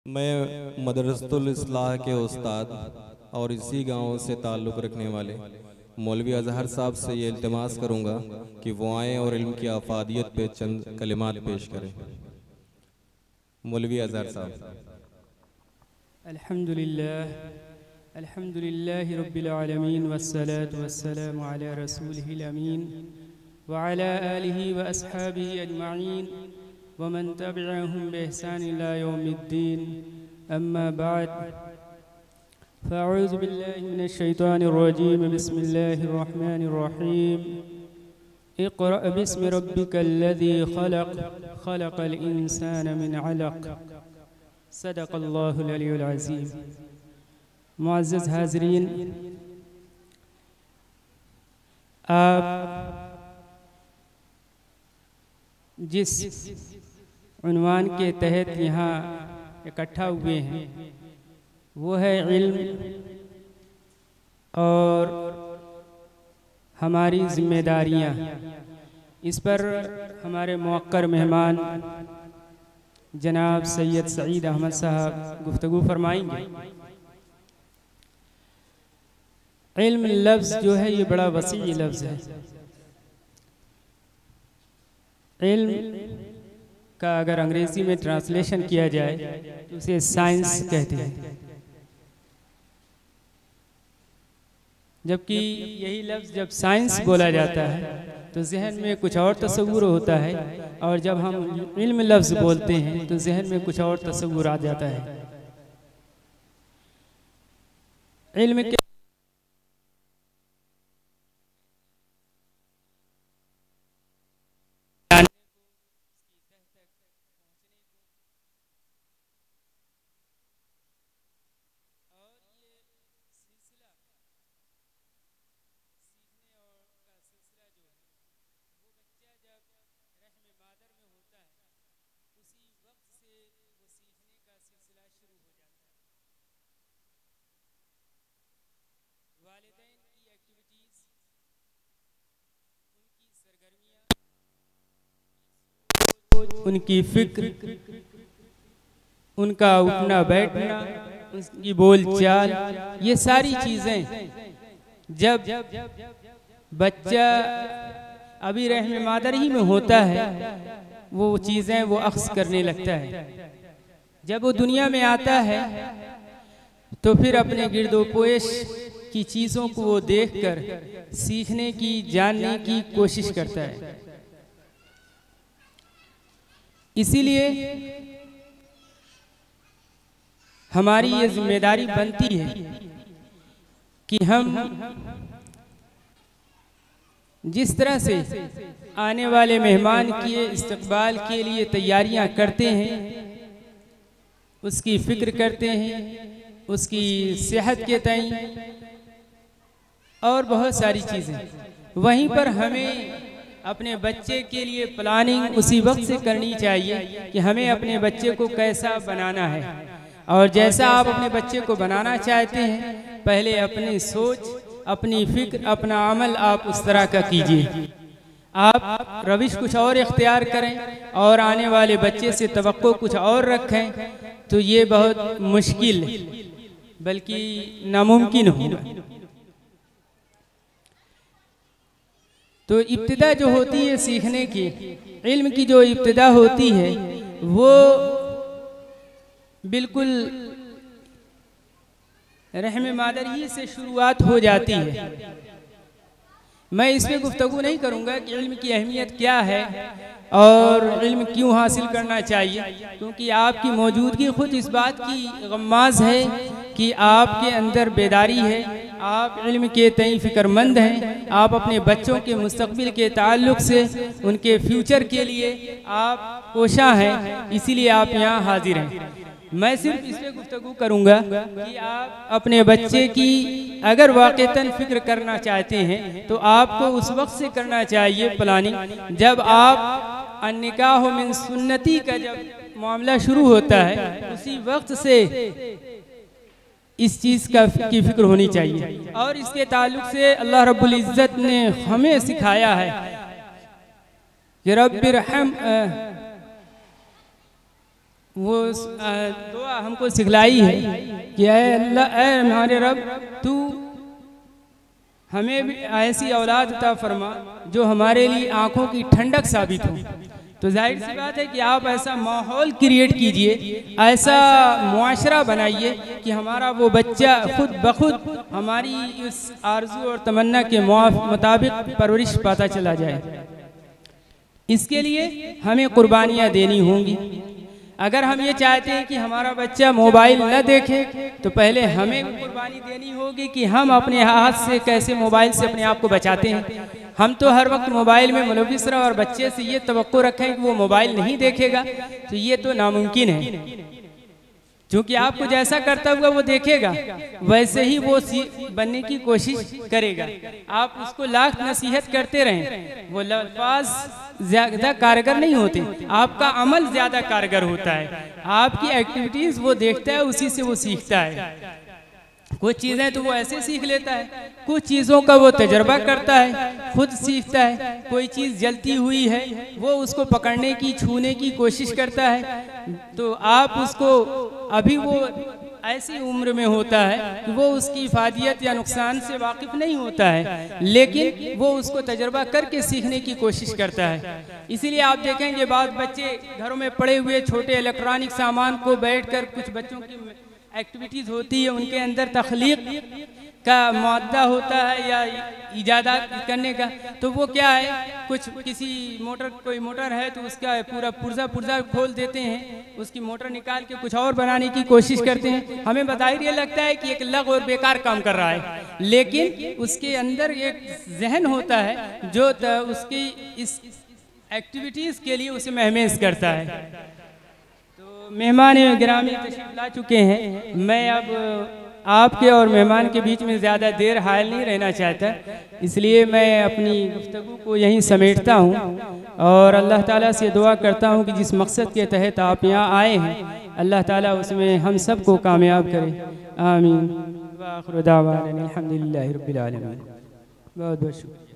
मैं मदरसतुल इस्लाह के उस्ताद और इसी गांव से ताल्लुक़ रखने वाले मौलवी अज़हर साहब से ये इल्तिमास करूंगा कि वो आएँ और इल्म की अफादियत पे चंद कलिमात पेश करें। मौलवी अज़हर साहब। अल्हम्दुलिल्लाह रब्बिल आलमीन वस्सलातु वस्सलामु अला रसूलिहिल अमीन व अला आलिहि व अस्हाबिहि अजमाईन व मन तबिअहुम बिइहसान इला यौमिद्दीन अम्मा बाद फ़अऊज़ु बिल्लाहि मिनश शैतानिर रजीम बिस्मिल्लाहिर रहमानिर रहीम इक़रा बिस्मि रब्बिकल्लज़ी ख़लक़ ख़लक़ल इंसान मिन अलक़ सदक़ल्लाहुल अलियुल अज़ीम। मुअज़्ज़ज़ हाज़रीन, आप जिस उन्वान के तहत यहाँ इकट्ठा हुए हैं वो है इल्म और हमारी जिम्मेदारियाँ। इस पर हमारे मुअक्कर मेहमान जनाब सैयद सईद अहमद साहब गुफ्तगू फरमाएंगे। इल्म लफ्ज़ जो है ये बड़ा वसी लफ्ज़ है। इल्म का अगर अंग्रेज़ी में ट्रांसलेशन किया जाए तो उसे साइंस कहते हैं, जबकि यही लफ्ज़ जब साइंस बोला जाता है तो जहन में कुछ और तस्वुर होता है, और जब हम इल्म लफ्ज़ बोलते हैं तो जहन में कुछ और तस्वुर आ जाता है। इल्म के उनकी फिक्र, उनका उठना बैठना, उनकी बोलचाल, ये सारी चीज़ें जब बच्चा अभी रहमे मादर ही में होता है वो चीज़ें वो अख्स करने लगता है। जब वो दुनिया में आता है तो फिर अपने गिरदोपेश की चीज़ों को वो देखकर सीखने की, जानने की कोशिश करता है। इसीलिए हमारी ये जिम्मेदारी बनती है कि हम जिस तरह से आने वाले मेहमान के इस्तकबाल के लिए तैयारियां करते हैं, उसकी फिक्र करते हैं, उसकी सेहत के तय और बहुत सारी चीज़ें, वहीं पर हमें अपने बच्चे के लिए प्लानिंग उसी वक्त से करनी चाहिए कि हमें अपने बच्चे को कैसा बनाना है। और जैसा आप अपने बच्चे को बनाना चाहते हैं, पहले अपनी सोच, अपनी फिक्र, अपना अमल आप उस तरह का कीजिए। आप रविश कुछ और इख्तियार करें और आने वाले बच्चे से तवक्को कुछ और रखें तो ये बहुत मुश्किल बल्कि नामुमकिन होगा। तो इब्तिदा जो होती है सीखने की, इल्म की जो इब्तिदा होती है वो बिल्कुल रहमे मादर ही से शुरुआत हो जाती है। मैं इस पे गुफ्तगू नहीं करूँगा कि इल्म की अहमियत क्या है और इल्म क्यों हासिल करना चाहिए, क्योंकि आपकी मौजूदगी खुद इस बात की गम्माज़ है कि आपके अंदर बेदारी है, आप इल्म के तय फ़िक्रमंद हैं, आप अपने बच्चों के मुस्तक़बिल के ताल्लुक़ से उनके फ्यूचर के लिए आप कोशा हैं, इसीलिए आप यहाँ हाजिर हैं। मैं सिर्फ इस पर गुफ्तगू करूँगा कि आप अपने बच्चे की अगर वाक़तन फ़िक्र करना चाहते हैं तो आपको उस वक्त से करना चाहिए प्लानिंग जब आप अन्निकाह मिन सुन्नती का जब मामला शुरू होता है, उसी वक्त से इस चीज़ की फ़िक्र होनी चाहिए। और इसके ताल्लुक़ से अल्लाह रब्बुल इज़्ज़त ने हमें सिखाया है कि रब्बिरहम वो दुआ हमको सिखलाई है कि ऐ अल्लाह, ऐ हमारे रब, तू हमें भी ऐसी औलाद अता फरमा जो हमारे लिए आँखों की ठंडक साबित हो। तो जाहिर सी बात है कि आप ऐसा माहौल क्रिएट कीजिए, ऐसा मुआशरा बनाइए कि हमारा वो बच्चा खुद ब खुद हमारी इस आरज़ू और तमन्ना के मुताबिक परवरिश पाता चला जाए। इसके लिए हमें कुर्बानियाँ देनी होंगी। अगर हम ये चाहते हैं कि हमारा बच्चा मोबाइल न देखे तो पहले हमें कुर्बानी देनी होगी कि हम अपने हाथ से कैसे मोबाइल से अपने आप को बचाते हैं। हम तो हर वक्त मोबाइल में मुलविस रहे और बच्चे से ये तवक्को रखें कि वो मोबाइल नहीं देखेगा, तो ये तो नामुमकिन है। क्योंकि आपको जैसा करता हुआ वो देखेगा वैसे ही वो बनने की कोशिश करेगा। आप उसको लाख नसीहत करते रहें, वो अल्फाज ज़्यादा कारगर नहीं होते, आपका अमल ज़्यादा कारगर होता है। आपकी एक्टिविटीज़ वो देखता है, उसी से वो सीखता है। कुछ चीज़ें तो वो ऐसे सीख लेता है, कुछ चीज़ों का वो तजर्बा करता है, खुद सीखता है। कोई चीज़ जलती हुई है वो उसको पकड़ने की, छूने की कोशिश करता है। तो आप उसको, अभी वो ऐसी उम्र में होता है कि वो उसकी इफादियत या नुकसान से वाकिफ़ नहीं होता है, लेकिन वो उसको तजर्बा करके सीखने की कोशिश करता है। इसीलिए आप देखेंगे बाद बच्चे घरों में पड़े हुए छोटे इलेक्ट्रॉनिक सामान को बैठकर, कुछ बच्चों की एक्टिविटीज़ होती है, उनके अंदर तख्लीक का मादा होता है या इजादात करने का, तो वो क्या है, कुछ किसी मोटर, कोई मोटर है तो उसका पूरा पुर्जा खोल देते हैं, उसकी मोटर निकाल के कुछ और बनाने की कोशिश करते हैं। हमें बज़ाहिर ये लगता है कि एक लग़्व और बेकार काम कर रहा है, लेकिन उसके अंदर एक जहन होता है जो उसकी इस एक्टिविटीज़ के लिए उसे महमेज करता है। मेहमान गिरामी तशरीफ ला चुके हैं। मैं अब आपके और मेहमान के बीच में ज़्यादा देर हायल नहीं रहना चाहता, इसलिए मैं अपनी गुफ्तगू को यहीं समेटता हूँ और अल्लाह ताला से दुआ करता हूँ कि जिस मकसद के तहत आप यहाँ आए हैं अल्लाह ताला उसमें हम सब को कामयाब करे। आमीन। व आखिर दावाना अल्हम्दुलिल्लाहि रब्बिल आलमीन। बहुत बहुत शुक्रिया।